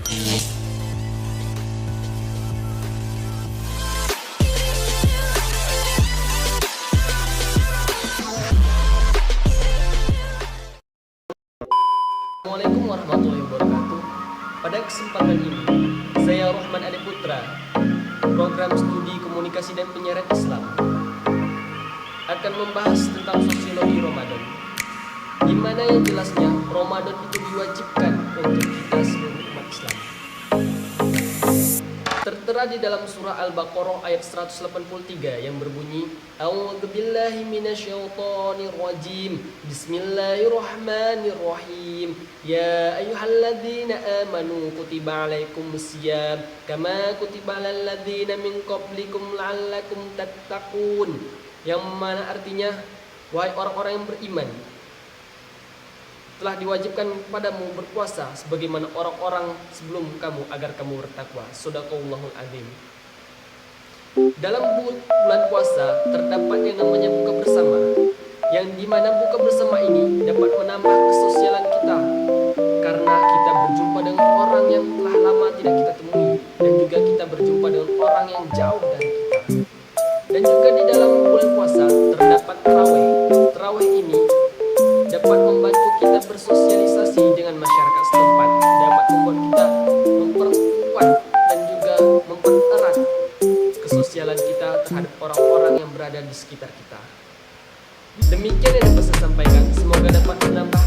Assalamualaikum warahmatullahi wabarakatuh. Pada kesempatan ini, saya Rohman Ali Putra, program studi komunikasi dan penyiaran Islam, akan membahas tentang sosiologi Ramadan, di mana yang jelasnya Ramadan itu diwajibkan untuk kita seluruh umat Islam. Tertera di dalam surah Al-Baqarah ayat 183 yang berbunyi, A'udzubillahi minasyaitonirrajim. Bismillahirrahmanirrahim. Ya ayyuhalladzina amanu kutiba alaikumusiyam kama kutiba alal ladzina min qablikum la'allakum tattaqun. Yang mana artinya, wahai orang-orang yang beriman, telah diwajibkan kepadamu berpuasa sebagaimana orang-orang sebelum kamu agar kamu bertakwa. Shadaqallahul azim. Dalam bulan puasa terdapat yang namanya buka bersama, yang dimana buka bersama ini dapat menambah kesosialan kita, karena kita berjumpa dengan orang yang telah lama tidak kita temui, dan juga kita berjumpa dengan orang yang jauh dari kita. Dan juga di dalam bulan puasa terdapat tarawih. Tarawih ini dapat membantu kita bersosialisasi dengan masyarakat setempat, dapat membuat kita memperkuat dan juga mempererat kesosialan kita terhadap orang-orang yang berada di sekitar kita. Demikian yang dapat saya sampaikan, semoga dapat menambah